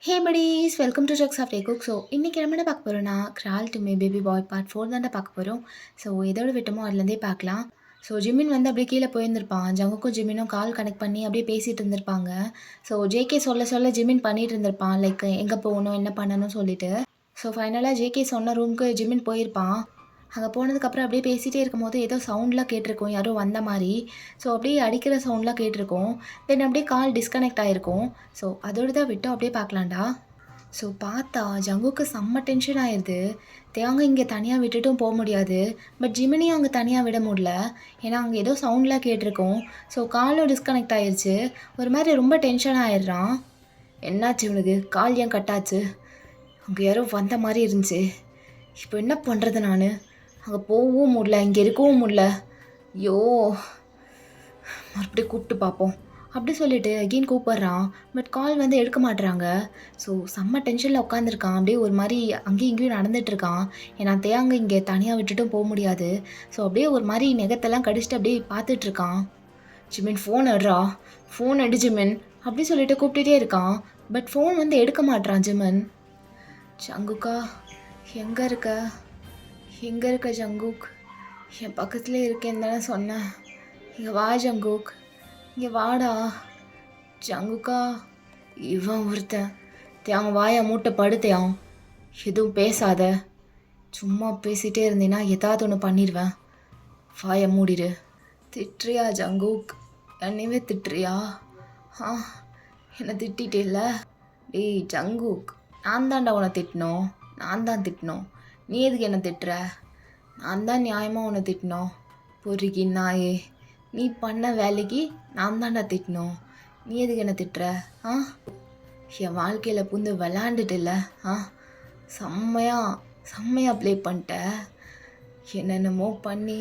Hey buddies welcome to jugs of cook. So இன்றைக்கி நம்ம என்ன பார்க்க போகிறோம்னா crawl to me baby boy part 4 தானே பார்க்க போகிறோம். ஸோ எதோட விட்டோமோ அதுலேருந்தே பார்க்கலாம். ஸோ ஜிமின் வந்து அப்படியே கீழே போயிருந்திருப்பான். ஜங்குக்கும் ஜிமினும் கால் கனெக்ட் பண்ணி அப்படியே பேசிகிட்டு இருந்திருப்பாங்க. ஸோ ஜேகே சொல்ல சொல்ல ஜிமின் பண்ணிகிட்டு இருந்திருப்பான், லைக் எங்கே போகணும் என்ன பண்ணணும்னு சொல்லிட்டு. ஸோ ஃபைனலாக ஜேகே சொன்ன ரூமுக்கு ஜிமின் போயிருப்பான். அங்கே போனதுக்கப்புறம் அப்படியே பேசிகிட்டே இருக்கும்போது ஏதோ சவுண்ட்லாம் கேட்டிருக்கோம், யாரோ வந்த மாதிரி. ஸோ அப்படியே அடிக்கிற சவுண்ட்லாம் கேட்டிருக்கோம். தென் அப்படியே கால் டிஸ்கனெக்ட் ஆகிருக்கும். ஸோ அதோடு தான் விட்டோம், அப்படியே பார்க்கலாம்டா. ஸோ பார்த்தா ஜங்குக்கு செம்ம டென்ஷன் ஆயிடுது. தேங்க இங்கே தனியாக விட்டுட்டும் போக முடியாது, பட் ஜிமினியும் அங்கே தனியாக விட முடியல. ஏன்னா அங்கே ஏதோ சவுண்ட்லாம் கேட்டிருக்கோம். ஸோ காலும் டிஸ்கனெக்ட் ஆயிடுச்சு. ஒரு மாதிரி ரொம்ப டென்ஷன் ஆயிடுறான். என்னாச்சு இவனுக்கு, கால் ஏன் கட்டாச்சு? அங்கே யாரோ வந்த மாதிரி இருந்துச்சு. இப்போ என்ன பண்ணுறது? நான் அங்கே போகவும் முடியல, இங்கே இருக்கவும் முடியல. ஐயோ, மறுபடியும் கூப்பிட்டு பார்ப்போம் அப்படி சொல்லிட்டு அகெயின் கூப்பிட்றான். பட் கால் வந்து எடுக்க மாட்டுறாங்க. ஸோ செம்ம டென்ஷனில் உட்காந்துருக்கான். அப்படியே ஒரு மாதிரி அங்கேயும் இங்கேயும் நடந்துகிட்ருக்கான். ஏன்னா தேங்க இங்கே தனியாக விட்டுட்டும் போக முடியாது. ஸோ அப்படியே ஒரு மாதிரி நெகத்தெல்லாம் கடிச்சிட்டு அப்படியே பார்த்துட்ருக்கான். ஜிமின் ஃபோன் எடுறா, ஃபோன் எடு ஜிமின் அப்படி சொல்லிட்டு கூப்பிட்டுட்டே இருக்கான். பட் ஃபோன் வந்து எடுக்க மாட்டுறான் ஜிமின். ஜங்குக்கா எங்கே இருக்க, எங்கே இருக்க ஜங்குக்? என் பக்கத்துலேயே இருக்கேன்னு தானே சொன்னேன். இங்கே வா ஜங்குக், இங்கே வாடா. ஜங்குக்கா, இவன் ஒருத்தன் தேங்க வாயை மூட்டை படுத்தையான். எதுவும் பேசாத, சும்மா பேசிகிட்டே இருந்தீன்னா ஏதாவது ஒன்று பண்ணிடுவேன். வாயை மூடிடு. திட்டுறியா ஜங்குக்? என்னையவே திட்டுறியா? என்னை திட்டிகிட்டே இல்லை? டேய் ஜங்குக், நான் தான்டா உன்னை திட்டணும், நான் தான் திட்டணும். நீ எதுக்கு என்ன திட்டுற? நான் தான் நியாயமாக உன்னை திட்டணும். பொறுக்கி நாயே, நீ பண்ண வேலைக்கு நான் தான்டா திட்டணும். நீ எதுக்கு என்ன திட்டுற? என் வாழ்க்கையில் புந்து விளாண்டுட்டில்ல, செம்மையாக ப்ளே பண்ணிட்ட. என்னென்னமோ பண்ணி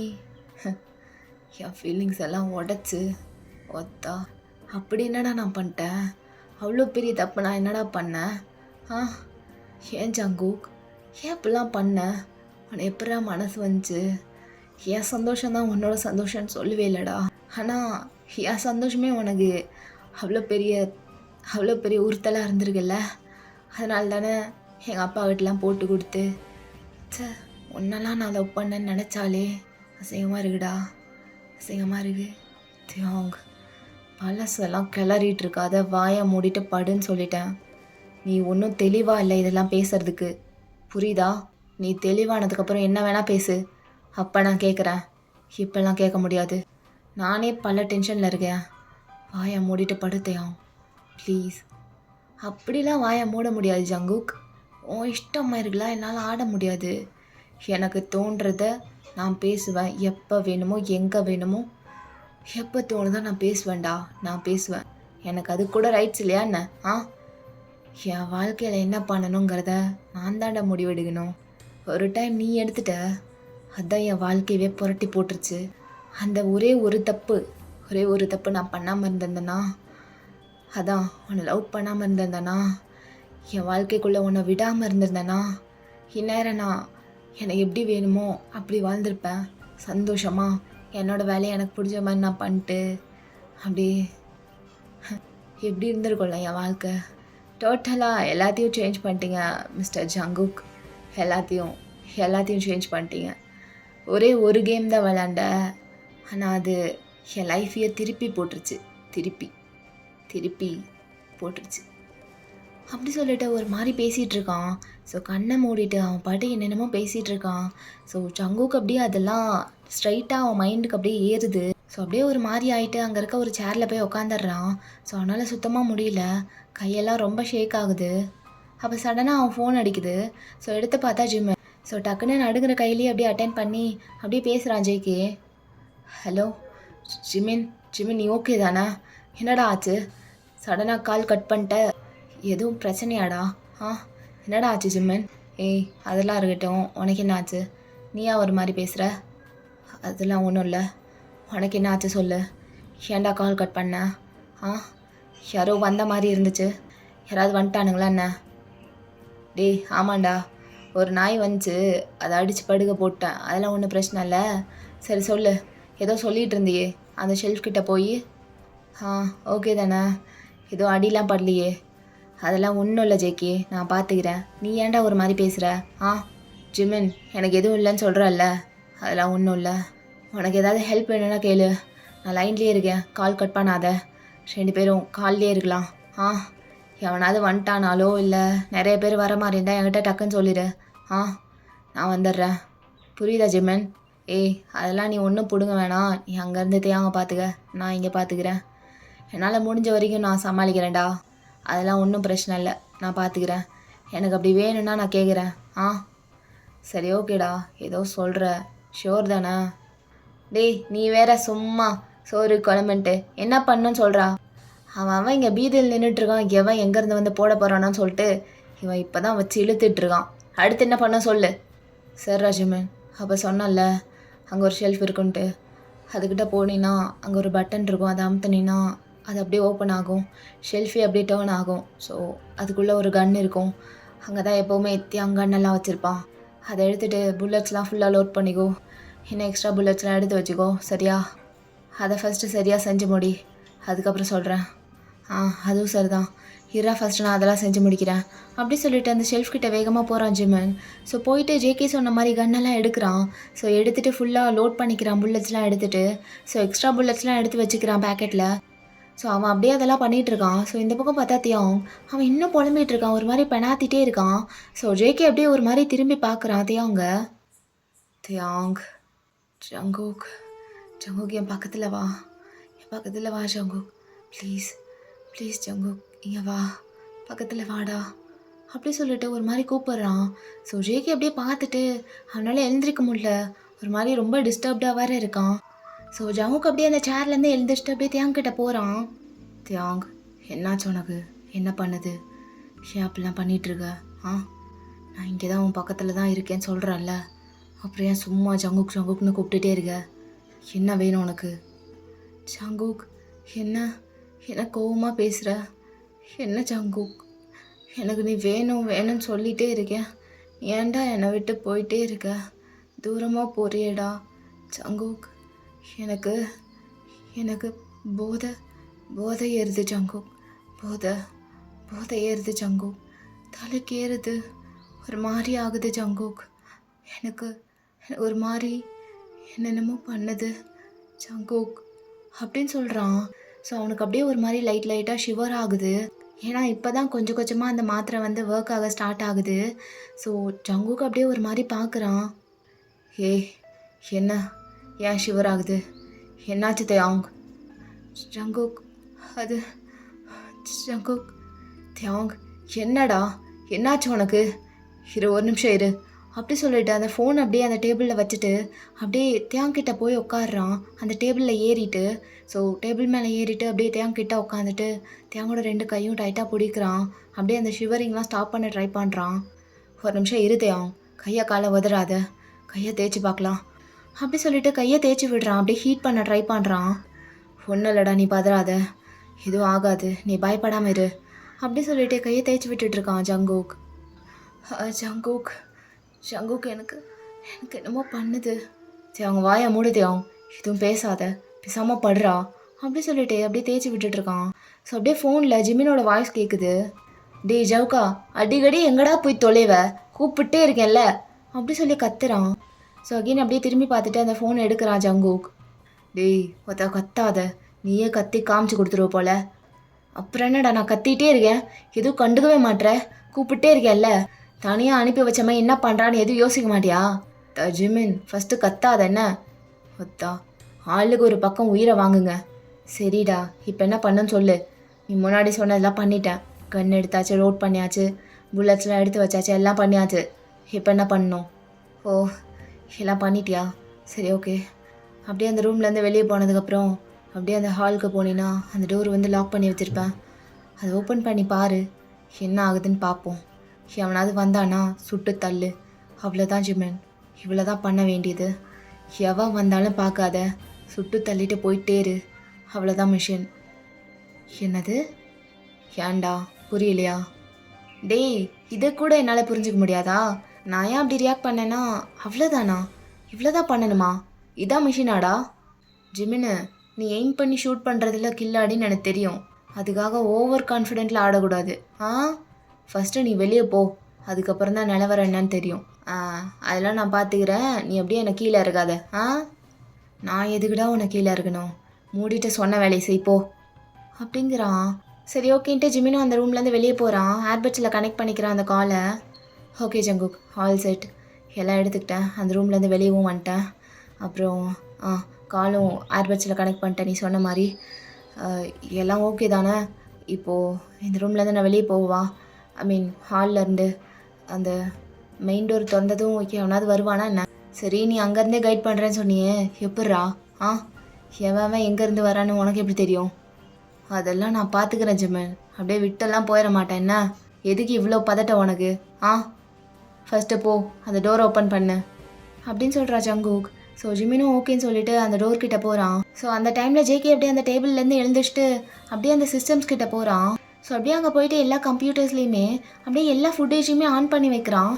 என் ஃபீலிங்ஸ் எல்லாம் உடச்சி ஒத்தா. அப்படி என்னடா நான் பண்ணிட்டேன்? அவ்வளோ பெரிய தப்பு நான் என்னடா பண்ணேன்? ஏன் ஜங்குக், ஏன் இப்படிலாம் பண்ண? உன்னை எப்படா மனசு வந்துச்சு? என் சந்தோஷம்தான் உன்னோட சந்தோஷம்னு சொல்லவே இல்லைடா. ஆனால் என் சந்தோஷமே உனக்கு அவ்வளோ பெரிய உறுத்தலாக இருந்திருக்குல்ல. அதனால தானே எங்கள் அப்பா வீட்டெலாம் போட்டு கொடுத்து உன்னெல்லாம் நான் லவ் பண்ணேன்னு நினச்சாலே அசிங்கமாக இருக்குடா, அசிங்கமாக இருக்கு. தியோங், பழசெல்லாம் கிளறிட்டு இருக்காத, வாயை மூடிட்டு படுன்னு சொல்லிட்டேன். நீ ஒன்றும் தெளிவாக இல்லை இதெல்லாம் பேசுறதுக்கு, புரியுதா? நீ தெளிவானதுக்கப்புறம் என்ன வேணால் பேசு, அப்போ நான் கேட்குறேன். இப்போல்லாம் கேட்க முடியாது. நானே பல டென்ஷனில் இருக்கேன். வாயை மூடிட்டு படுத்தையான் ப்ளீஸ். அப்படிலாம் வாயை மூட முடியாது ஜங்குக். உன் இஷ்டமாக இருக்கலாம், என்னால் ஆட முடியாது. எனக்கு தோன்றத நான் பேசுவேன். எப்போ வேணுமோ எங்கே வேணுமோ எப்போ தோணுதோ நான் பேசுவேன்டா, நான் பேசுவேன். எனக்கு அது கூட ரைட்ஸ் இல்லையா என்ன? என் வாழ்க்கையில் என்ன பண்ணணுங்கிறத நான் தாண்டா முடிவெடுக்கணும். ஒரு டைம் நீ எடுத்துட்ட, அதுதான் என் வாழ்க்கையவே புரட்டி போட்டுருச்சு. அந்த ஒரே ஒரு தப்பு நான் பண்ணாமல் இருந்திருந்தேன்னா, அதான் உன்னை லவ் பண்ணாமல் இருந்திருந்தேன்னா, என் வாழ்க்கைக்குள்ளே உன்னை விடாமல் இருந்திருந்தேன்னா, இந்நேரம் நான் எனக்கு எப்படி வேணுமோ அப்படி வாழ்ந்திருப்பேன். சந்தோஷமாக என்னோடய வேலையை எனக்கு பிடிச்ச மாதிரி நான் பண்ணிட்டு அப்படி எப்படி இருந்திருக்கும்ல என் வாழ்க்கை. டோட்டலாக எல்லாத்தையும் சேஞ்ச் பண்ணிட்டீங்க மிஸ்டர் ஜங்குக். எல்லாத்தையும் சேஞ்ச் பண்ணிட்டீங்க. ஒரே ஒரு கேம் தான் விளாண்ட, ஆனால் அது என் லைஃப்பையே திருப்பி போட்டுருச்சு. திருப்பி போட்டுருச்சு அப்படி சொல்லிட்டு ஒரு மாதிரி பேசிகிட்டு இருக்கான். ஸோ கண்ணை மூடிட்டு அவன் பாட்டு என்னென்னமோ பேசிகிட்டு இருக்கான். ஸோ ஜங்குக்கு அப்படியே அதெல்லாம் ஸ்ட்ரைட்டாக அவன் மைண்டுக்கு அப்படியே ஏறுது. ஸோ அப்படியே ஒரு மாதிரி ஆகிட்டு அங்கே இருக்க ஒரு சேரில் போய் உட்காந்துடுறான். ஸோ அவனால் சுத்தமாக முடியல, கையெல்லாம் ரொம்ப ஷேக் ஆகுது. அப்போ சடனாக அவன் ஃபோன் அடிக்குது. ஸோ எடுத்து பார்த்தா ஜிம்மு. ஸோ டக்குன்னு நடுங்கிற கையிலேயே அப்படியே அட்டென்ட் பண்ணி அப்படியே பேசுகிறான் ஜேகே. ஹலோ ஜிமின், நீ ஓகே தானே? என்னடா ஆச்சு? சடனாக கால் கட் பண்ணிட்ட, எதுவும் பிரச்சனையாடா? என்னடா ஆச்சு ஜிம்மன்? ஏய் அதெல்லாம் இருக்கட்டும், உனக்கு என்ன ஆச்சு? நீயா ஒரு மாதிரி பேசுகிற? அதெல்லாம் ஒன்றும் இல்லை. உனக்கு என்ன ஆச்சு சொல்லு. ஏன்டா கால் கட் பண்ண? யாரோ வந்த மாதிரி இருந்துச்சு. யாராவது வந்துட்டானுங்களா என்ன? டேய் ஆமாண்டா, ஒரு நாய் வந்துச்சு, அதை அடித்து படுக்க போட்டேன். அதெல்லாம் ஒன்றும் பிரச்சனை இல்லை. சரி சொல்லு, ஏதோ சொல்லிகிட்டு இருந்தியே அந்த ஷெல்ஃப் கிட்டே போய். ஓகே தானே? ஏதோ அடிலாம் படலையே? அதெல்லாம் ஒன்றும் இல்லை ஜேகே, நான் பார்த்துக்கிறேன். நீ ஏன்டா ஒரு மாதிரி பேசுகிற? ஆ ஜிமின், எனக்கு எதுவும் இல்லைன்னு சொல்கிறல்ல. அதெல்லாம் ஒன்றும் இல்லை. உனக்கு ஏதாவது ஹெல்ப் வேணும்னா கேளு, நான் லைன்லேயே இருக்கேன். கால் கட் பண்ணாத. 2 பேரும் கால்லேயே இருக்கலாம். ஆ எவனாவது வந்துட்டானாலோ இல்லை நிறைய பேர் வர மாதிரி இருந்தால் என்கிட்ட டக்குன்னு சொல்லிடு. ஆ நான் வந்துடுறேன். புரியுதா ஜிமன்? ஏய் அதெல்லாம் நீ ஒன்றும் பிடுங்க வேணாம். நீ அங்கேருந்து தேங்க பார்த்துக்க, நான் இங்கே பார்த்துக்கிறேன். என்னால் முடிஞ்ச வரைக்கும் நான் சமாளிக்கிறேன்டா. அதெல்லாம் ஒன்றும் பிரச்சனை இல்லை, நான் பார்த்துக்கிறேன். எனக்கு அப்படி வேணும்னா நான் கேட்குறேன். ஆ சரி ஓகேடா, ஏதோ சொல்கிற, ஷோர் தானே? டேய் நீ வேற சும்மா சோறு குழம்புன்ட்டு என்ன பண்ணுன்னு சொல்கிறா. அவன் இங்கே பீதியில் நின்றுட்டுருக்கான். எவன் எங்கேருந்து வந்து போட போகிறான்னு சொல்லிட்டு இவன் இப்போ தான் வச்சு இழுத்துட்ருக்கான். அடுத்து என்ன பண்ண சொல்லு. சரி ராஜமன், அப்போ சொன்னல அங்கே ஒரு ஷெல்ஃப் இருக்குன்ட்டு, அதுக்கிட்ட போனீன்னா அங்கே ஒரு பட்டன் இருக்கும். அதை அமுத்துனீன்னா அது அப்படியே ஓப்பன் ஆகும். ஷெல்ஃபே அப்படியே டேர்ன் ஆகும். ஸோ அதுக்குள்ளே ஒரு கன் இருக்கும். அங்கே தான் எப்போவுமே கன்னெல்லாம் வச்சுருப்பான். அதை எடுத்துகிட்டு புல்லட்ஸ்லாம் ஃபுல்லாக லோட் பண்ணிக்கோ. இன்னும் எக்ஸ்ட்ரா புல்லட்ஸ்லாம் எடுத்து வச்சுக்கோ, சரியா? அதை ஃபஸ்ட்டு சரியாக செஞ்சு முடி, அதுக்கப்புறம் சொல்கிறேன். அதுவும் சரிதான். இரா ஃபஸ்ட்டு நான் அதெல்லாம் செஞ்சு முடிக்கிறேன் அப்படி சொல்லிட்டு அந்த ஷெல்ஃப் கிட்ட வேகமாக போகிறான் ஜிமன். ஸோ போயிட்டு ஜேகே சொன்ன மாதிரி கன்னெல்லாம் எடுக்கிறான். ஸோ எடுத்துகிட்டு ஃபுல்லாக லோட் பண்ணிக்கிறான் புல்லட்ஸ்லாம் எடுத்துகிட்டு. ஸோ எக்ஸ்ட்ரா புல்லட்ஸ்லாம் எடுத்து வச்சுக்கிறான் பேக்கெட்டில். ஸோ அவன் அப்படியே அதெல்லாம் பண்ணிகிட்ருக்கான். ஸோ இந்த பக்கம் பார்த்தா தியாங் அவன் இன்னும் புலம்பிகிட்டு இருக்கான், ஒரு மாதிரி பெனாத்திட்டே இருக்கான். ஸோ ஜேகே அப்படியே ஒரு மாதிரி திரும்பி பார்க்குறான் தியாங். ஜங்குக் என் பக்கத்தில் வா, ஜங்குக். ப்ளீஸ் ஜங்குக், இங்கே வா, பக்கத்தில் வாடா அப்படி சொல்லிட்டு ஒரு மாதிரி கூப்பிட்றான். ஸோ ஜேகே அப்படியே பார்த்துட்டு அவனால் எழுந்திரிக்க முடியல, ஒரு மாதிரி ரொம்ப டிஸ்டர்ப்டாக வேறு இருக்கான். ஸோ ஜங்குக் அப்படியே அந்த சேர்லேருந்து எழுந்திரிச்சிட்டு அப்படியே தியாங்கிட்ட போகிறான். தியாங் என்னாச்சு உனக்கு? என்ன பண்ணுது? ஏன் அப்படிலாம் பண்ணிகிட்ருக்க? நான் இங்கே தான் உன் பக்கத்தில் தான் இருக்கேன்னு சொல்கிறேன்ல, அப்புறம் ஏன் சும்மா ஜங்குக்னு கூப்பிட்டுட்டே இருக்க? என்ன வேணும் உனக்கு? ஜங்குக் என்ன கோவமாக பேசுகிற? என்ன ஜங்குக், எனக்கு நீ வேணும்னு சொல்லிகிட்டே இருக்கேன். ஏன்டா என்னை விட்டு போயிட்டே இருக்க? தூரமாக போறியேடா ஜங்குக். எனக்கு போதை ஏறுது ஜங்குக். போதை ஏறுது ஜங்குக். தலைக்கு ஏறுது, ஒரு மாதிரி ஆகுது ஜங்குக். எனக்கு ஒரு மாதிரி என்னென்னமோ பண்ணுது ஜங்குக் அப்படின்னு சொல்கிறான். ஸோ அவனுக்கு அப்படியே ஒரு மாதிரி லைட்டாக ஷிவர் ஆகுது. ஏன்னா இப்போ தான் கொஞ்சம் கொஞ்சமாக அந்த மாத்திரை வந்து ஒர்க் ஆக ஸ்டார்ட் ஆகுது. ஸோ ஜங்குக் அப்படியே ஒரு மாதிரி பார்க்குறான். என்ன ஏன் ஷிவர் ஆகுது? என்னாச்சு தியாங்? ஜங்குக் தியாங் என்னடா என்னாச்சு உனக்கு? ஒரு நிமிஷம் இரு அப்படி சொல்லிட்டு அந்த ஃபோன் அப்படியே அந்த டேபிளில் வச்சுட்டு அப்படியே தியாங்கிட்ட போய் உட்காடுறான். அந்த டேபிளில் ஏறிட்டு, ஸோ டேபிள் மேலே ஏறிட்டு அப்படியே தியாங்கிட்ட உட்காந்துட்டு தியாங்கோட 2 கையும் டைட்டாக பிடிக்கிறான். அப்படியே அந்த ஷிவரிங்லாம் ஸ்டாப் பண்ண ட்ரை பண்ணுறான். ஒரு நிமிஷம் இரு தியாங், கையை காலை உதறாத, கையை தேய்ச்சி பார்க்கலாம் அப்படி சொல்லிட்டு கையை தேய்ச்சி விடுறான். அப்படியே ஹீட் பண்ண ட்ரை பண்ணுறான். ஒன்றும் இல்லைடா, நீ பதறாத, எதுவும் ஆகாது, நீ பயப்படாமல் இரு அப்படி சொல்லிட்டு கையை தேய்ச்சி விட்டுட்ருக்கான் ஜங்குக். ஜங்குக் எனக்கு என்னமோ பண்ணுது. அவங்க வாயை மூடு தியாங், எதுவும் பேசாத, பேசாமல் படுறா அப்படி சொல்லிட்டு அப்படியே தேய்ச்சி விட்டுட்ருக்கான். ஸோ அப்படியே ஃபோனில் ஜிமினோட வாய்ஸ் கேட்குது. டேய் ஜவுக்கா, அடிக்கடி எங்கடா போய் தொலைவ, கூப்பிட்டே இருக்கேன்ல அப்படி சொல்லி கத்துறான். ஸோ அகெயின் அப்படியே திரும்பி பார்த்துட்டு அந்த ஃபோன் எடுக்கிறான் ஜங்குக். டேய் கத்தாத, நீயே கத்தி காமிச்சு கொடுத்துருவ போல. அப்புறம் என்னடா நான் கத்திகிட்டே இருக்கேன், எதுவும் கண்டுக்கவே மாட்ற, கூப்பிட்டே இருக்கேன்ல, தனியாக அனுப்பி வச்சமே என்ன பண்ணுறான்னு எதுவும் யோசிக்க மாட்டியா? ஜிமின் ஃபஸ்ட்டு கத்தாத என்ன? ஆளுக்கு ஒரு பக்கம் உயிரை வாங்குங்க. சரிடா, இப்போ என்ன பண்ணுன்னு சொல்லு. நீ முன்னாடி சொன்னதெல்லாம் பண்ணிட்டேன், கன் எடுத்தாச்சு, லோட் பண்ணியாச்சு, புல்லட்ஸ்லாம் எடுத்து வச்சாச்சு, எல்லாம் பண்ணியாச்சு. இப்போ என்ன பண்ணணும்? ஓ எல்லாம் பண்ணிட்டியா? சரி ஓகே. அப்படியே அந்த ரூம்லேருந்து வெளியே போனதுக்கப்புறம் அப்படியே அந்த ஹாலுக்கு போனீங்கன்னா அந்த டோர் வந்து லாக் பண்ணி வச்சுருப்பேன். அதை ஓப்பன் பண்ணி பாரு, என்ன ஆகுதுன்னு பார்ப்போம். எவனாவது வந்தானா சுட்டு தள்ளு, அவ்வளோதான் ஜிமன், இவ்வளோ தான் பண்ண வேண்டியது. எவன் வந்தாலும் பார்க்காத, சுட்டு தள்ளிட்டு போயிட்டே இரு, அவ்வளோதான் மிஷன். என்னது? ஏன்டா புரியலையா? டேய் இதை கூட என்னால் புரிஞ்சிக்க முடியாதா? நான் ஏன் அப்படி ரியாக்ட் பண்ணேன்னா அவ்வளோதானா? இவ்வளோதான் பண்ணணுமா? இதான் மிஷினாடா? ஜிமினு, நீ எய்ம் பண்ணி ஷூட் பண்ணுறதுல கில்லாடின்னு எனக்கு தெரியும். அதுக்காக ஓவர் கான்ஃபிடென்ட்டில் ஆடக்கூடாது. ஆ ஃபஸ்ட்டு நீ வெளியே போ, அதுக்கப்புறம் தான் நிலவரம் என்னன்னு தெரியும். அதெல்லாம் நான் பார்த்துக்கிறேன், நீ அப்படியே என்னை கீழே இருக்காத. நான் எதுக்குடா உன்னை கீழே இருக்கணும், மூடிட்டு சொன்ன வேலையை செய் போ அப்படிங்கிறான். சரி ஓகேன்ட்டு ஜிமினும் அந்த ரூம்லேருந்து வெளியே போகிறான். ஏர்பட்ஸில் கனெக்ட் பண்ணிக்கிறான் அந்த காலை. ஓகே ஜங்குக், ஆல் செட், எல்லாம் எடுத்துக்கிட்டேன், அந்த ரூம்லேருந்து வெளியவும் வந்துட்டேன். அப்புறம் காலும் ஏர்பட்ஸில் கனெக்ட் பண்ணிட்டேன் நீ சொன்ன மாதிரி. எல்லாம் ஓகே தானே? இப்போது இந்த ரூம்லேருந்து நான் வெளியே போவா, ஐ மீன் ஹால்லேருந்து அந்த மெயின் டோர் திறந்ததும் எவனாவது வருவானா என்ன? சரி நீ அங்கேருந்தே கைட் பண்ணுறேன்னு சொன்னியே, எப்பட்றா? எவன் எங்கேருந்து வரான்னு உனக்கு எப்படி தெரியும்? அதெல்லாம் நான் பார்த்துக்கிறேன் ஜிமன், அப்படியே விட்டெல்லாம் போயிட மாட்டேன். என்ன எதுக்கு இவ்வளோ பதட்டம் உனக்கு? ஃபஸ்ட்டு போ, அந்த டோரை ஓப்பன் பண்ணு அப்படின்னு சொல்கிறா ஜங்குக். ஸோ ஜிமினும் ஓகேன்னு சொல்லிட்டு அந்த டோர் கிட்ட போகிறான். ஸோ அந்த டைமில் ஜேகே அப்படியே அந்த டேபிள்லேருந்து எழுந்திரிச்சிட்டு அப்படியே அந்த சிஸ்டம்ஸ் கிட்ட போகிறான். ஸோ அப்படியே அங்கே போயிட்டு எல்லா கம்ப்யூட்டர்ஸ்லேயுமே அப்படியே எல்லா ஃபுட்டேஜுமே ஆன் பண்ணி வைக்கிறான்.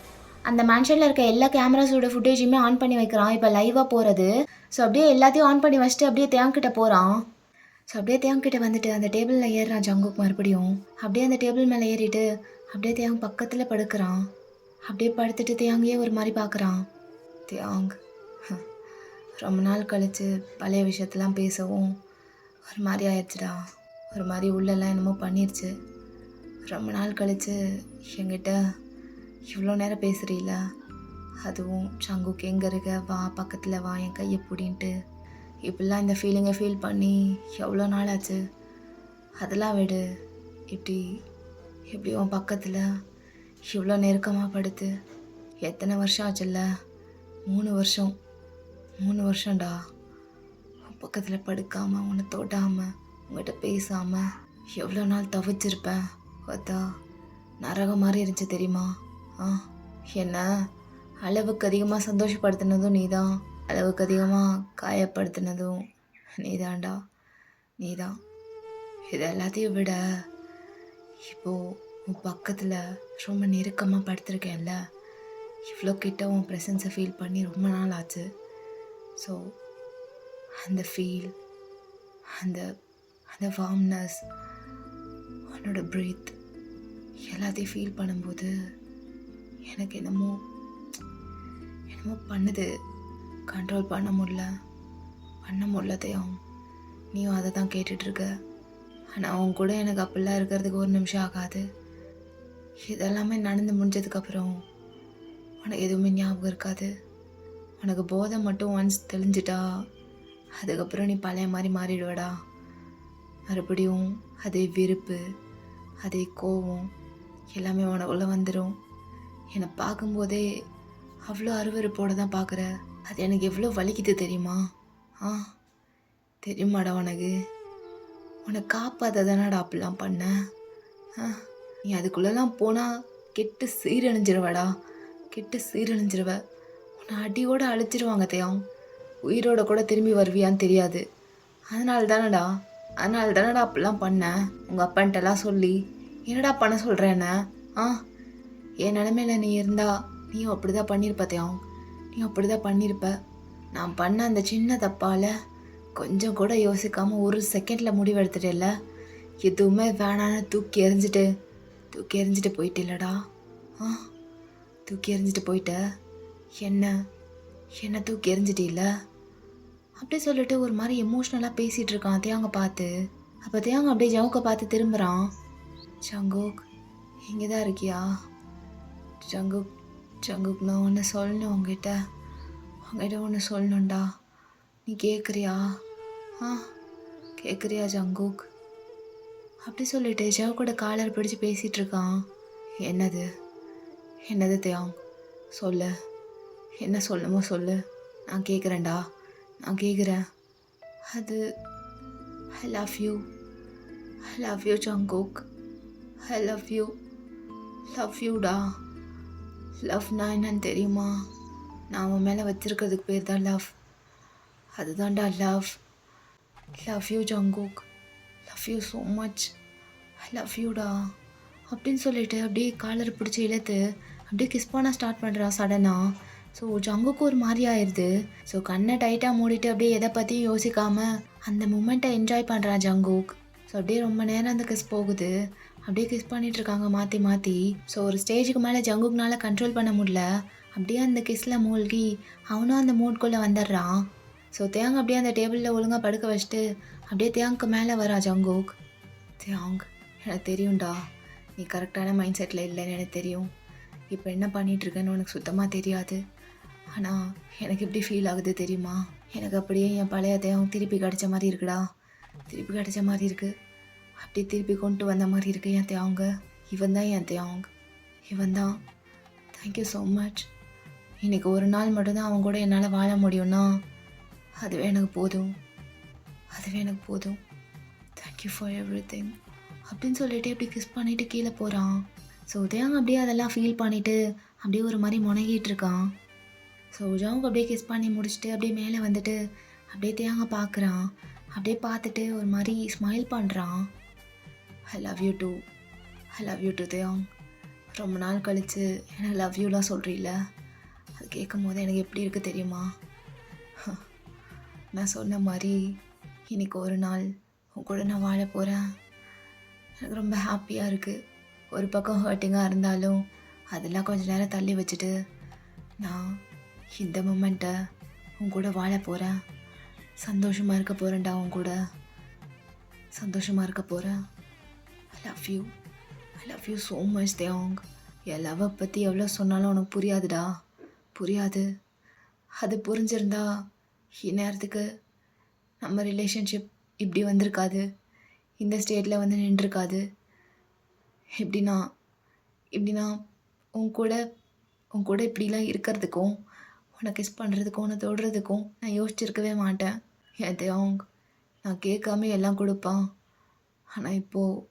அந்த மேன்ஷனில் இருக்க எல்லா கேமராஸோட ஃபுட்டேஜுமே ஆன் பண்ணி வைக்கிறான், இப்போ லைவாக போகிறது. ஸோ அப்படியே எல்லாத்தையும் ஆன் பண்ணி வச்சுட்டு அப்படியே தேங்கிட்ட போகிறான். ஸோ அப்படியே தேங்கிட்ட வந்துட்டு அந்த டேபிளில் ஏறுறான் ஜங்குக் மறுபடியும். அப்படியே அந்த டேபிள் மேலே ஏறிட்டு அப்படியே தேங் பக்கத்தில் படுக்கிறான். அப்படியே படுத்துட்டு தேங்கையே ஒரு மாதிரி பார்க்குறான். தேங் ரொம்ப நாள் கழித்து பழைய விஷயத்தெல்லாம் பேசவும் ஒரு மாதிரி ஆயிடுச்சுடா, ஒரு மாதிரி உள்ளெல்லாம் என்னமோ பண்ணிடுச்சு. ரொம்ப நாள் கழித்து என்கிட்ட இவ்வளோ நேரம் பேசுகிறீல, அதுவும் ஜங்குக் எங்கே இருக்க, வா பக்கத்தில் வா, என் கையை பிடின்ட்டு இப்படிலாம் இந்த ஃபீலிங்கை ஃபீல் பண்ணி எவ்வளோ நாள் ஆச்சு. அதெல்லாம் விடு, இப்படி உன் பக்கத்தில் இவ்வளோ நெருக்கமாக படுத்து எத்தனை வருஷம் ஆச்சுல்ல? 3 வருஷம்டா. உன் பக்கத்தில் படுக்காமல், உன்னை தொடாமல், உங்கள்கிட்ட பேசாமல் எவ்வளோ நாள் தவிச்சிருப்பேன். பார்த்தா நரகம் மாதிரி இருந்துச்சு தெரியுமா? என்ன அளவுக்கு அதிகமாக சந்தோஷப்படுத்தினதும் நீ தான், அளவுக்கு அதிகமாக காயப்படுத்தினதும் நீ தான்டா, நீ தான். இது எல்லாத்தையும் விட இப்போது உன் பக்கத்தில் ரொம்ப நெருக்கமாக படுத்திருக்கேன்ல, இவ்வளோ கிட்ட உன் ப்ரெசன்ஸை ஃபீல் பண்ணி ரொம்ப நாள் ஆச்சு. ஸோ அந்த ஃபீல், அந்த வார்ம்னஸ், உன்னோட ப்ரீத் எல்லாத்தையும் ஃபீல் பண்ணும்போது எனக்கு என்னமோ பண்ணுது, கண்ட்ரோல் பண்ண முடியல தேவம். நீயும் அதை தான் கேட்டுட்ருக்க. ஆனால் அவன் கூட எனக்கு அப்படிலாம் இருக்கிறதுக்கு ஒரு நிமிஷம் ஆகாது. இதெல்லாமே நடந்து முடிஞ்சதுக்கப்புறம் உனக்கு எதுவுமே ஞாபகம் இருக்காது. உனக்கு போதை மட்டும் ஒன்ஸ் தெளிஞ்சிட்டா அதுக்கப்புறம் நீ பழைய மாதிரி மாறிடுவடா. மறுபடியும் அதே விருப்பு, அதே கோவம் எல்லாமே உனக்குள்ளே வந்துடும். என்னை பார்க்கும்போதே அவ்வளோ அருவருப்போடு தான் பார்க்குற. அது எனக்கு எவ்வளோ வலிக்குது தெரியுமா? தெரியுமாடா உனக்கு? உன்னை காப்பாற்ற தானடா அப்படிலாம் பண்ண. நீ அதுக்குள்ளெல்லாம் போனால் கெட்டு சீரழிஞ்சிருவடா, உன்னை அடியோடு அழிச்சிருவாங்க தேவம். உயிரோட கூட திரும்பி வருவியான்னு தெரியாது. அதனால தானடா அப்படிலாம் பண்ணேன். உங்கள் அப்பான்ட்டெல்லாம் சொல்லி என்னடா பண்ண சொல்கிறேன்னு. என் நிலமையில நீ இருந்தா நீயும் அப்படி தான் பண்ணியிருப்ப தேவம், நீ அப்படி தான் பண்ணியிருப்ப. நான் பண்ண அந்த சின்ன தப்பால் கொஞ்சம் கூட யோசிக்காமல் ஒரு செகண்டில் முடிவெடுத்துட்டேல்ல. எதுவுமே வேணான்னு தூக்கி எறிஞ்சிட்டு போயிட்டில்லடா. தூக்கி எறிஞ்சிட்டு போயிட்ட. என்ன தூக்கி எறிஞ்சிட்டில்ல அப்படி சொல்லிட்டு ஒரு மாதிரி எமோஷ்னலாக பேசிகிட்டு இருக்கான் தேங்க பார்த்து. அப்போ தேங்க அப்படியே ஜங்குக்கை பார்த்து திரும்புகிறான். ஜங்குக் இங்கே தான் இருக்கியா? ஜங்குக் நான் ஒன்று சொல்லணும் உங்ககிட்ட ஒன்று சொல்லணும்டா. நீ கேட்குறியா? கேட்குறியா ஜங்குக்? அப்படி சொல்லிட்டு ஜவுக்கோட காலர் பிடிச்சி பேசிகிட்டு இருக்கான். என்னது தேங், சொல்லு, என்ன சொல்லணுமோ சொல்லு, நான் கேட்குறேன்டா, நான் கேட்குறேன். அது I love you Jungkook, I love யூடா. லவ்னா என்னன்னு தெரியுமா? நான் அவன் மேலே வச்சிருக்கிறதுக்கு பேர் தான் லவ். அதுதான்டா love you Jungkook, love you so much, I love யூடா அப்படின்னு சொல்லிட்டு அப்படியே காலரை பிடிச்சி இழுத்து அப்படியே கிஸ் பண்ண ஸ்டார்ட் பண்ணுறான் சடனாக. ஸோ ஜங்குக்கு ஒரு மாதிரி ஆயிடுது. ஸோ கண்ணை டைட்டாக மூடிட்டு அப்படியே எதை பற்றியும் யோசிக்காமல் அந்த மூமெண்ட்டை என்ஜாய் பண்ணுறான் ஜங்குக். ஸோ அப்படியே ரொம்ப நேரம் அந்த கிஸ் போகுது. அப்படியே கிஸ் பண்ணிட்டு இருக்காங்க மாற்றி மாற்றி. ஸோ ஒரு ஸ்டேஜுக்கு மேலே ஜங்குக்னால கண்ட்ரோல் பண்ண முடியல. அப்படியே அந்த கிஸ்ஸில் மூழ்கி அவனும் அந்த மூட்குள்ளே வந்துடுறான். ஸோ தேங் அப்படியே அந்த டேபிளில் ஒழுங்காக படுக்க வச்சுட்டு அப்படியே தேங்க்கு மேலே வரா ஜங்குக். தேங், எனக்கு தெரியும்டா, நீ கரெக்டான மைண்ட் செட்டில் இல்லைன்னு எனக்கு தெரியும். இப்போ என்ன பண்ணிகிட்ருக்கேன்னு உனக்கு சுத்தமாக தெரியாது. ஆனால் எனக்கு எப்படி ஃபீல் ஆகுது தெரியுமா? எனக்கு அப்படியே என் பழைய தேவம் திருப்பி கிடச்ச மாதிரி இருக்குடா. திருப்பி கிடச்ச மாதிரி இருக்குது. அப்படியே திருப்பி கொண்டு வந்த மாதிரி இருக்குது என் தேவங்க. இவன் தான் என் தேவங், இவன் தான். Thank you so much. இன்றைக்கி ஒரு நாள் மட்டும்தான் அவன் கூட என்னால் வாழ முடியும்னா அதுவே எனக்கு போதும், அதுவே எனக்கு போதும். தேங்க்யூ ஃபார் எவ்ரிதிங் அப்படின்னு சொல்லிட்டு அப்படியே கிஸ் பண்ணிவிட்டு கீழே போகிறான். ஸோ தேவங்க அப்படியே அதெல்லாம் ஃபீல் பண்ணிவிட்டு அப்படியே ஒரு மாதிரி முனகிட்டு இருக்கான். ஸோ ஜவுங்க அப்படியே கிஸ் பண்ணி முடிச்சுட்டு அப்படியே மேலே வந்துட்டு அப்படியே தேங்க பார்க்குறான். அப்படியே பார்த்துட்டு ஒரு மாதிரி ஸ்மைல் பண்ணுறான். I love you too, I love you too தேங். ரொம்ப நாள் கழித்து எனக்கு லவ் யூலாம் சொல்கிறீல்ல, அது கேட்கும் போது எனக்கு எப்படி இருக்குது தெரியுமா? நான் சொன்ன மாதிரி இன்றைக்கி ஒரு நாள் உன் கூட நான் வாழ போகிறேன். எனக்கு ரொம்ப ஹாப்பியாக இருக்குது. ஒரு பக்கம் ஹர்ட்டிங்காக இருந்தாலும் அதெல்லாம் கொஞ்சம் நேரம் தள்ளி வச்சுட்டு நான் இந்த மொமெண்ட்டை உன் கூட வாழ போகிறேன். சந்தோஷமாக இருக்க போகிறேன்டா, உன் கூட சந்தோஷமாக இருக்க போகிறேன். I love you, I love you so much தேங். என் லவ்வை பற்றி எவ்வளோ சொன்னாலும் உனக்கு புரியாதுடா, புரியாது. அது புரிஞ்சிருந்தா இந்நேரத்துக்கு நம்ம ரிலேஷன்ஷிப் இப்படி வந்திருக்காது, இந்த ஸ்டேட்டில் வந்து நின்றுருக்காது. இப்படின்னா உன் கூட இப்படிலாம் இருக்கிறதுக்கும் உன்னை கிஸ் பண்ணுறதுக்கும் உன்னை தொடுறதுக்கும் நான் யோசிச்சிருக்கவே மாட்டேன். என் தேவங், நான் கேட்காம எல்லாம் கொடுப்பான். ஆனால் இப்போது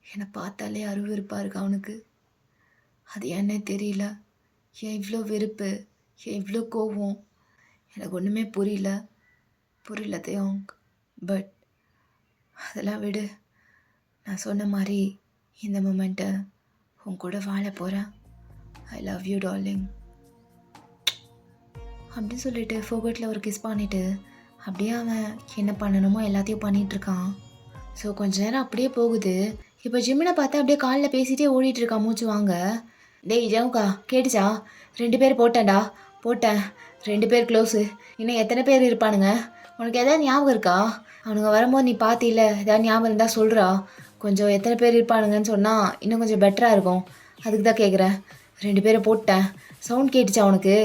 என்னை பார்த்தாலே அருவருப்பாக இருக்கு அவனுக்கு. அது ஏன்னே தெரியல. ஏன் இவ்வளோ வெறுப்பு, ஏன் இவ்வளோ கோவம், எனக்கு ஒன்றுமே புரியல தேவங். பட் அதெல்லாம் விடு. நான் சொன்ன மாதிரி இந்த மொமெண்ட்டை உன் கூட வாழ போகிறேன். ஐ லவ் யூ டார்லிங் அப்படின்னு சொல்லிட்டு ஃபோகட்டில் ஒரு கிஸ் பண்ணிவிட்டு அப்படியே அவன் என்ன பண்ணணுமோ எல்லாத்தையும் பண்ணிகிட்ருக்கான். ஸோ கொஞ்ச நேரம் அப்படியே போகுது. இப்போ ஜிம்மினை பார்த்தா அப்படியே காலில் பேசிகிட்டே ஓடிட்டுருக்கான் மூச்சு வாங்க. டேய் ஜவுக்கா, கேட்டுச்சா? 2 பேர் போட்டேன் 2 பேர் க்ளோஸு. இன்னும் எத்தனை பேர் இருப்பானுங்க? உனக்கு எதாவது ஞாபகம் இருக்கா? அவனுங்க வரும்போது நீ பார்த்தில, எதாவது ஞாபகம் இருந்தால் சொல்கிறா. கொஞ்சம் எத்தனை பேர் இருப்பானுங்கன்னு சொன்னால் இன்னும் கொஞ்சம் பெட்டராக இருக்கும். அதுக்கு தான் கேட்குறேன். 2 பேரை போட்டேன். சவுண்ட் கேட்டுச்சா உனக்கு?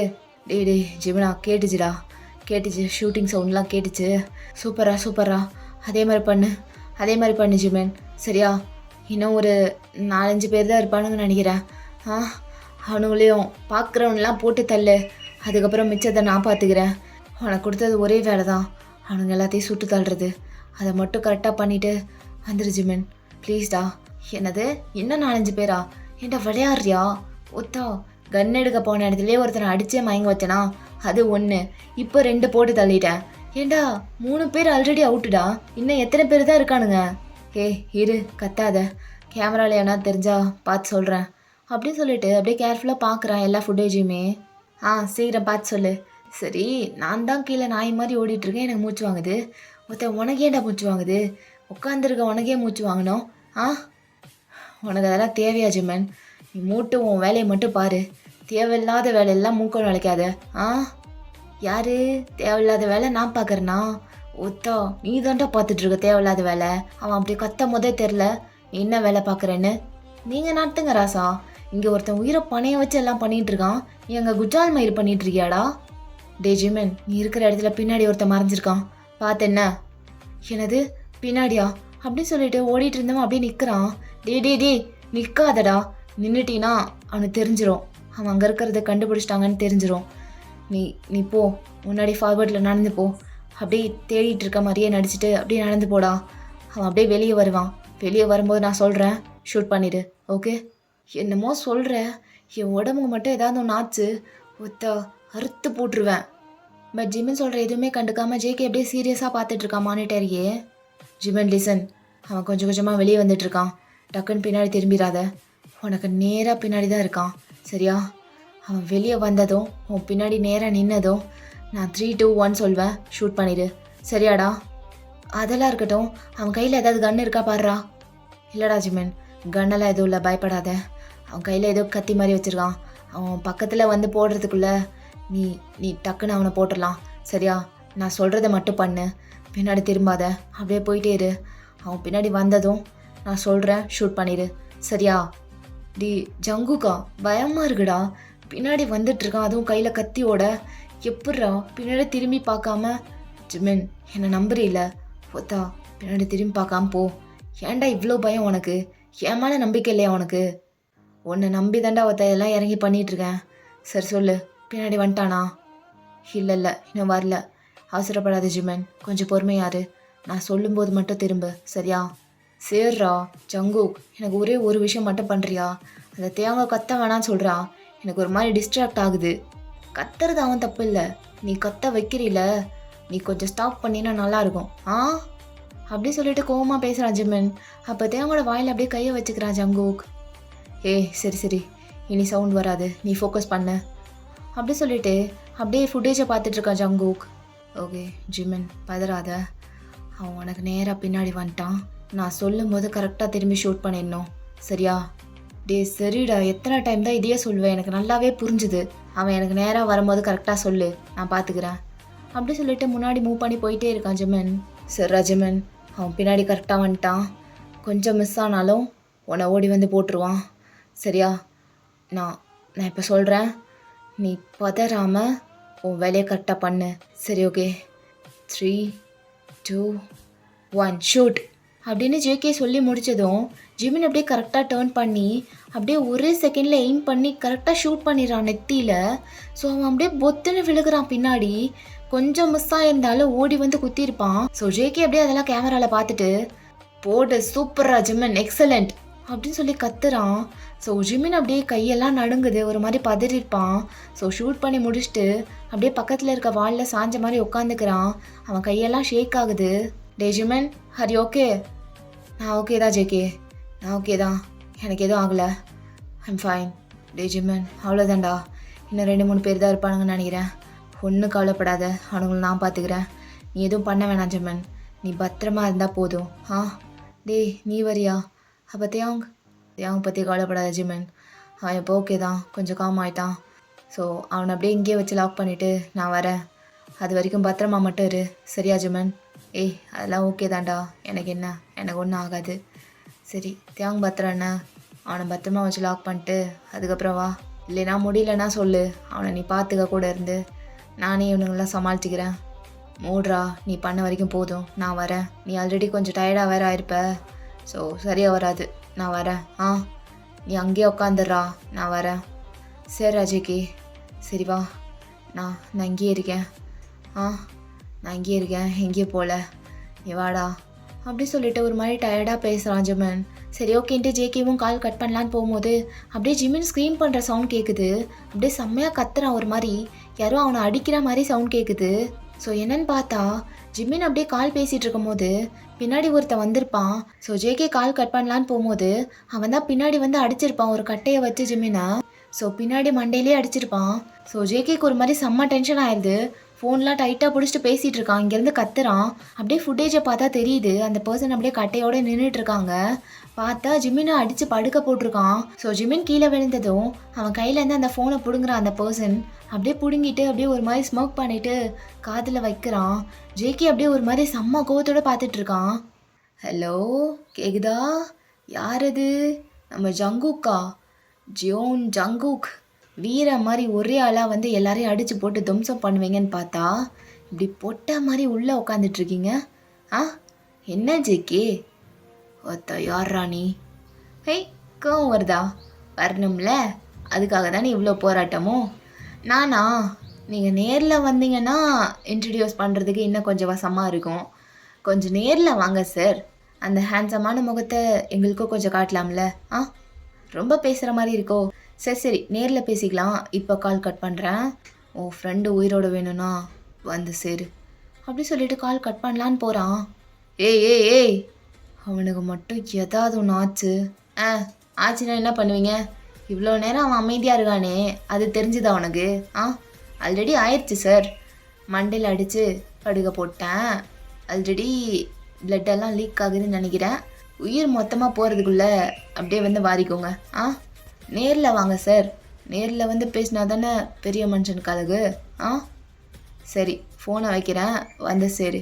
டே ஜிமினா, கேட்டுச்சு. ஷூட்டிங் சவுண்ட்லாம் கேட்டுச்சு. சூப்பரா. அதே மாதிரி பண்ணு ஜிமின், சரியா? இன்னும் ஒரு 4-5 பேர் தான் இருப்பானுங்கன்னு நினைக்கிறேன். அவனுங்களையும் பார்க்குறவனெலாம் போட்டு தள்ளு. அதுக்கப்புறம் மிச்சத்தை நான் பார்த்துக்கிறேன். உனக்கு கொடுத்தது ஒரே வேலை தான், அவனுங்க எல்லாத்தையும் சுட்டு தள்ளுறது. அதை மட்டும் கரெக்டாக பண்ணிவிட்டு வந்துரு ஜிமின், ப்ளீஸ்டா. என்னது, இன்னும் 4-5 பேரா? ஏன்டா விளையாடுறியா? ஒத்தா கன் எடுக்க போன இடத்துலேயே ஒருத்தனை அடித்தே மயங்க வச்சனா, அது 1. இப்போ 2 போட்டு தள்ளிட்டேன். ஏண்டா 3 பேர் ஆல்ரெடி அவுட்டுடா. இன்னும் எத்தனை பேர் தான் இருக்கானுங்க? இரு, கத்தாத. கேமராவில் ஏன்னா தெரிஞ்சா பார்த்து சொல்கிறேன் அப்படின்னு சொல்லிட்டு அப்படியே கேர்ஃபுல்லாக பார்க்குறான் எல்லா ஃபுட்டேஜையுமே. சீக்கிரம் பார்த்து சொல்லு. சரி, நான் தான் கீழே நாய் மாதிரி ஓடிட்டுருக்கேன், எனக்கு மூச்சு வாங்குது. உனக்கேண்டா மூச்சு வாங்குது? உட்காந்துருக்க உனக்கே மூச்சு வாங்கணும். உனக்கு அதெல்லாம் தேவையா ஜிமன்? நீ உன் வேலையை மட்டும் பாரு. தேவையில்லாத வேலையெல்லாம் மூக்க நுழைக்காத. யாரு தேவையில்லாத வேலை? நான் பார்க்குறேன்னா? ஒத்தா நீ தான்டா பார்த்துட்ருக்க தேவையில்லாத வேலை. அவன் அப்படி கத்தும் போதே தெரில நீ என்ன வேலை பார்க்குறேன்னு. நீங்கள் நடத்துங்க ராசா. இங்கே ஒருத்தன் உயிரை பணைய வச்சு எல்லாம் பண்ணிகிட்ருக்கான். நீ அங்கே குஜால் மயிர் பண்ணிகிட்ருக்கியாடா? டே ஜிமன், நீ இருக்கிற இடத்துல பின்னாடி ஒருத்தன் மறைஞ்சிருக்கான், பார்த்து என்ன? எனது பின்னாடியா? அப்படின்னு சொல்லிட்டு ஓடிட்டு இருந்தவன் அப்படியே நிற்கிறான். டே நிற்காதடா. நின்றுட்டினா அவனுக்கு தெரிஞ்சிடும், அவன் அங்கே இருக்கிறத கண்டுபிடிச்சிட்டாங்கன்னு தெரிஞ்சிடும். நீ போ, முன்னாடி ஃபார்வர்டில் நடந்து போ. அப்படியே தேடிட்டு இருக்க மாதிரியே நடிச்சுட்டு அப்படியே நடந்து போடா. அவன் அப்படியே வெளியே வருவான். வெளியே வரும்போது நான் சொல்கிறேன், ஷூட் பண்ணிவிடு, ஓகே? என்னமோ சொல்கிற, என் உடம்புக்கு மட்டும் ஏதாவது ஒன்று ஆச்சு, ஒத்தா அறுத்து போட்டுருவேன். பட் ஜிமன் சொல்கிற எதுவுமே கண்டுக்காமல் ஜேகே அப்படியே சீரியஸாக பார்த்துட்ருக்கான் மானிட்டரியே. ஜிமன் லிசன், அவன் கொஞ்சம் கொஞ்சமாக வெளியே வந்துட்டுருக்கான். டக்குன்னு பின்னாடி திரும்பிடாத, உனக்கு நேராக பின்னாடி தான் இருக்கான், சரியா? அவன் வெளியே வந்ததும் உன் பின்னாடி நேராக நின்னதும் நான் 3, 2, 1 சொல்வேன், ஷூட் பண்ணிடு, சரியாடா? அதெல்லாம் இருக்கட்டும், அவன் கையில் ஏதாவது கன் இருக்கா பாருடா. இல்லைடா ஜிமின், கன்னெல்லாம் எதுவும் இல்லை, பயப்படாத. அவன் கையில் ஏதோ கத்தி மாதிரி வச்சுருக்கான். அவன் பக்கத்தில் வந்து போடுறதுக்குள்ள நீ நீ டக்குன்னு அவனை போட்டுடலாம். சரியா? நான் சொல்கிறத மட்டும் பண்ணு, பின்னாடி திரும்பாத, அப்படியே போயிட்டே இரு. அவன் பின்னாடி வந்ததும் நான் சொல்கிறேன், ஷூட் பண்ணிடு. சரியா? டி ஜங்குக்கா, பயமாக இருக்குடா. பின்னாடி வந்துட்டுருக்கான், அதுவும் கையில் கத்தியோட. எப்பட்றா பின்னாடி திரும்பி பார்க்காம? ஜிமின், என்னை நம்புறீல? ஒத்தா பின்னாடி திரும்பி பார்க்காம போ. ஏன்டா இவ்வளோ பயம் உனக்கு? என் மேலே நம்பிக்கை இல்லையா உனக்கு? உன்னை நம்பி தாண்டா ஒத்த எல்லாம் இறங்கி பண்ணிகிட்ருக்கேன். சரி சொல்லு, பின்னாடி வந்துட்டானா? இல்லை இன்னும் வரல. அவசரப்படாத ஜிமன், கொஞ்சம் பொறுமையாரு. நான் சொல்லும்போது மட்டும் திரும்ப. சரியா? சேர்றா ஜங்குக், எனக்கு ஒரே ஒரு விஷயம் மட்டும் பண்ணுறியா? அந்த தேங்காய் கத்த வேணான்னு சொல்கிறா. எனக்கு ஒரு மாதிரி டிஸ்ட்ராக்ட் ஆகுது. கத்துறது அவன் தப்பு இல்லை, நீ கத்த வைக்கிறீல, நீ கொஞ்சம் ஸ்டாப் பண்ணினா நல்லாயிருக்கும். அப்படி சொல்லிட்டு கோவமாக பேசுகிறான் ஜிமன். அப்போ தேவோட வாயில் அப்படியே கையை வச்சுக்கிறான் ஜங்குக். ஏய் சரி, இனி சவுண்ட் வராது, நீ ஃபோக்கஸ் பண்ண. அப்படி சொல்லிட்டு அப்படியே ஃபுட்டேஜை பார்த்துட்ருக்கான் ஜங்குக். ஓகே ஜிமன், பதறாத. அவன் உனக்கு நேராக பின்னாடி வந்துட்டான். நான் சொல்லும் போது கரெக்டாக திரும்பி ஷூட் பண்ணிடணும். சரியா? டே சரிடா, எத்தனை டைம் தான் இதையே சொல்லுவேன், எனக்கு நல்லாவே புரிஞ்சுது. அவன் எனக்கு நேராக வரும்போது கரெக்டாக சொல்லு, நான் பார்த்துக்கிறேன். அப்படி சொல்லிட்டு முன்னாடி மூவ் பண்ணி போயிட்டே இருக்கான் ஜிமன். சரிடா ஜிமன், அவன் பின்னாடி கரெக்டாக வந்துட்டான். கொஞ்சம் மிஸ் ஆனாலும் உன்னை ஓடி வந்து போட்டுருவான். சரியா? நான் இப்போ சொல்கிறேன், நீ பதறாமல் உன் வேலையை கரெக்டாக பண்ணு. சரி ஓகே? 3, 2, 1 ஷூட் அப்படின்னு ஜேகே சொல்லி முடித்ததும் ஜிமின் அப்படியே கரெக்டாக டேர்ன் பண்ணி அப்படியே ஒரே செகண்டில் எய்ம் பண்ணி கரெக்டாக ஷூட் பண்ணிடுறான் நெத்தியில். ஸோ அவன் அப்படியே பொத்துன்னு விழுகிறான் பின்னாடி. கொஞ்சம் மிஸ் ஆகிருந்தாலும் ஓடி வந்து குத்திருப்பான். ஸோ ஜேகே அப்படியே அதெல்லாம் கேமராவில் பார்த்துட்டு, போடு சூப்பரா ஜிமின், எக்ஸலண்ட் அப்படின்னு சொல்லி கத்துறான். ஸோ ஜிமின் அப்படியே கையெல்லாம் நடுங்குது, ஒரு மாதிரி பதறிருப்பான். ஸோ ஷூட் பண்ணி முடிச்சுட்டு அப்படியே பக்கத்தில் இருக்க வாலில் சாஞ்ச மாதிரி உட்காந்துக்கிறான். அவன் கையெல்லாம் ஷேக் ஆகுது. டே ஜிமின், ஹரி ஓகே? நான் ஓகே தான் ஜேகே, நான் ஓகே தான், எனக்கு எதுவும் ஆகலை, ஐம் ஃபைன். டே ஜிமின், அவ்வளோதான்டா, இன்னும் 2-3 பேர் தான் இருப்பானுங்கன்னு நினைக்கிறேன். ஒன்றும் கவலைப்படாத, அவனுங்களை நான் பார்த்துக்கிறேன். நீ எதுவும் பண்ண வேணாம் ஜிமின், நீ பத்திரமா இருந்தால் போதும். டேய் நீ வரியா? அப்போ தேவங்க பற்றி கவலைப்படாத ஜிமன், அவன் இப்போ ஓகே தான், கொஞ்சம் காம் ஆகிட்டான். ஸோ அவனை அப்படியே இங்கேயே வச்சு லாக் பண்ணிவிட்டு நான் வரேன். அது வரைக்கும் பத்திரமா மட்டும் இரு. சரியா ஜிமன்? ஏய் அதெல்லாம் ஓகே தான்டா, எனக்கு ஒன்றும் ஆகாது. சரி தேவங்க பத்திரம் என்ன, அவனை பத்திரமா வச்சு லாக் பண்ணிட்டு அதுக்கப்புறம் வா. இல்லைனா முடியலன்னா சொல்லு, அவனை நீ பார்த்துக்க கூட இருந்து. நானே இவனுங்களாம் சமாளிச்சுக்கிறேன். மூடுறா, நீ பண்ண வரைக்கும் போதும், நான் வரேன். நீ ஆல்ரெடி கொஞ்சம் டயர்டாக வேற ஆயிருப்ப. ஸோ சரியாக வராது, நான் வரேன். நீ அங்கேயே உட்காந்துடுறா, நான் வரேன். சரி ராஜேக்கி, சரி வா, நான் இங்கேயே இருக்கேன். நான் இங்கேயே இருக்கேன், எங்கேயே போகல, நீ வாடா அப்படி சொல்லிட்டு ஒரு மாதிரி டயர்டாக பேசுகிறான் ஜிமன். சரி ஓகேன்ட்டு ஜேகேவும் கால் கட் பண்ணலான்னு போகும்போது அப்படியே ஜிமின் ஸ்க்ரீம் பண்ணுற சவுண்ட் கேட்குது. அப்படியே செம்மையாக கத்துறான், ஒரு மாதிரி யாரோ அவனை அடிக்கிற மாதிரி சவுண்ட் கேட்குது. ஸோ என்னன்னு பார்த்தா ஜிமின் அப்படியே கால் பேசிகிட்டு இருக்கும் போது பின்னாடி ஒருத்தன் வந்திருப்பான். ஸோ ஜேகே கால் கட் பண்ணலான்னு போகும்போது அவன் தான் பின்னாடி வந்து அடிச்சிருப்பான் ஒரு கட்டையை வச்சு ஜிமினை. ஸோ பின்னாடி மண்டையிலே அடிச்சிருப்பான். ஸோ ஜேகேக்கு ஒரு மாதிரி செம்ம டென்ஷன் ஆயிடுது. ஃபோன்லாம் டைட்டாக பிடிச்சிட்டு பேசிகிட்டு இருக்கான், இங்கேருந்து கத்துறான். அப்படியே ஃபுட்டேஜை பார்த்தா தெரியுது அந்த பர்சன் அப்படியே கட்டையோடு நின்றுட்டு இருக்காங்க. பார்த்தா ஜிமினை அடித்து படுக்க போட்டிருக்கான். ஸோ ஜிமின் கீழே விழுந்ததும் அவன் கையிலேருந்து அந்த ஃபோனை பிடுங்குறான் அந்த பர்சன். அப்படியே பிடுங்கிட்டு அப்படியே ஒரு மாதிரி ஸ்மோக் பண்ணிவிட்டு காதில் வைக்கிறான். ஜேகே அப்படியே ஒரு மாதிரி செம்ம கோவத்தோடு பார்த்துட்ருக்கான். ஹலோ கேக்குதா? யார் அது? நம்ம ஜங்குக்கா, ஜியோன் ஜங்குக். வீர மாதிரி ஒரே ஆளாக வந்து எல்லாரையும் அடித்து போட்டு தும்சம் பண்ணுவீங்கன்னு பார்த்தா இப்படி பொட்டை மாதிரி உள்ளே உட்காந்துட்ருக்கீங்க. என்ன ஜேகே? ஒத்த யார்ரா நீ? கோவம் வருதா? வரணும்ல, அதுக்காக தானே இவ்வளோ போராட்டமோ? நானா? நீங்கள் நேரில் வந்தீங்கன்னா இன்ட்ரடியூஸ் பண்ணுறதுக்கு இன்னும் கொஞ்சம் வசமாக இருக்கும். கொஞ்சம் நேரில் வாங்க சார், அந்த ஹேண்ட்ஸமான முகத்தை எங்களுக்கும் கொஞ்சம் காட்டலாம்ல. ரொம்ப பேசுகிற மாதிரி இருக்கோ? சரி நேரில் பேசிக்கலாம், இப்போ கால் கட் பண்ணுறேன். உன் ஃப்ரெண்டு உயிரோடு வேணும்னா வந்து சேரு அப்படி சொல்லிட்டு கால் கட் பண்ணலான்னு போகிறான். ஏய் அவனுக்கு மட்டும் ஏதாவது ஒன்று ஆச்சு. ஆச்சுன்னா என்ன பண்ணுவீங்க? இவ்வளோ நேரம் அவன் அமைதியாக இருக்கானே, அது தெரிஞ்சுதா அவனுக்கு? ஆல்ரெடி ஆயிடுச்சு சார், மண்டையில் அடித்து படுக்க போட்டேன். ஆல்ரெடி blood எல்லாம் லீக் ஆகுதுன்னு நினைக்கிறேன். உயிர் மொத்தமாக போகிறதுக்குள்ளே அப்படியே வந்து வாரிக்கோங்க. ஆ நேரில் வாங்க சார். நேரில் வந்து பேசினா தானே பெரிய மனுஷனுக்கு அழகு. ஆ சரி, ஃபோனை வைக்கிறேன், வந்து சரி.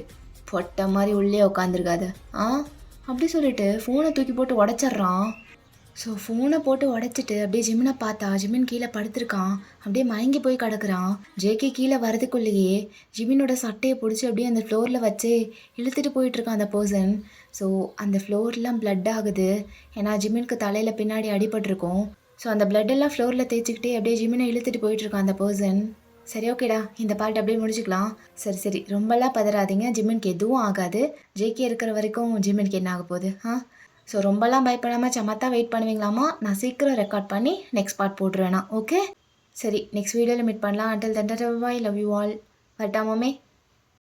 பொட்டை மாதிரி உள்ளே உட்காந்துருக்காது. ஆ அப்படி சொல்லிட்டு ஃபோனை தூக்கி போட்டு உடச்சிட்றான். ஸோ ஃபோனை போட்டு உடச்சிட்டு அப்படியே ஜிமினை பார்த்தா ஜிமின் கீழே படுத்திருக்கான். அப்படியே மயங்கி போய் கிடக்குறான். ஜேகே கீழே வரதுக்குள்ளேயே ஜிமினோட சட்டையை பிடிச்சி அப்படியே அந்த ஃப்ளோரில் வச்சு இழுத்துட்டு போயிட்டுருக்கான் அந்த பர்சன். ஸோ அந்த ஃப்ளோர்லாம் பிளட் ஆகுது. ஏன்னா ஜிமினுக்கு தலையில் பின்னாடி அடிபட்டிருக்கும். ஸோ அந்த பிளட்டெல்லாம் ஃப்ளோரில் தேய்ச்சிக்கிட்டே அப்படியே ஜிமினை இழுத்துட்டு போயிட்டுருக்கான் அந்த பர்சன். சரி, ஓகேடா, இந்த பார்ட் அப்படியே முடிச்சுக்கலாம். சரி சரி, ரொம்பலாம் பதறாதீங்க. ஜிமினுக்கு எதுவும் ஆகாது. ஜேகே இருக்கிற வரைக்கும் ஜிமினுக்கு என்ன ஆக போகுது? ஸோ ரொம்பலாம் பயப்படாமல் சமத்தா வெயிட் பண்ணுவீங்களாமா? நான் சீக்கிரம் ரெக்கார்ட் பண்ணி நெக்ஸ்ட் பார்ட் போட்டுருவேண்ணா. ஓகே, சரி, நெக்ஸ்ட் வீடியோவில் மீட் பண்ணலாம். Until then bye, love you all. வரட்டாமாமே.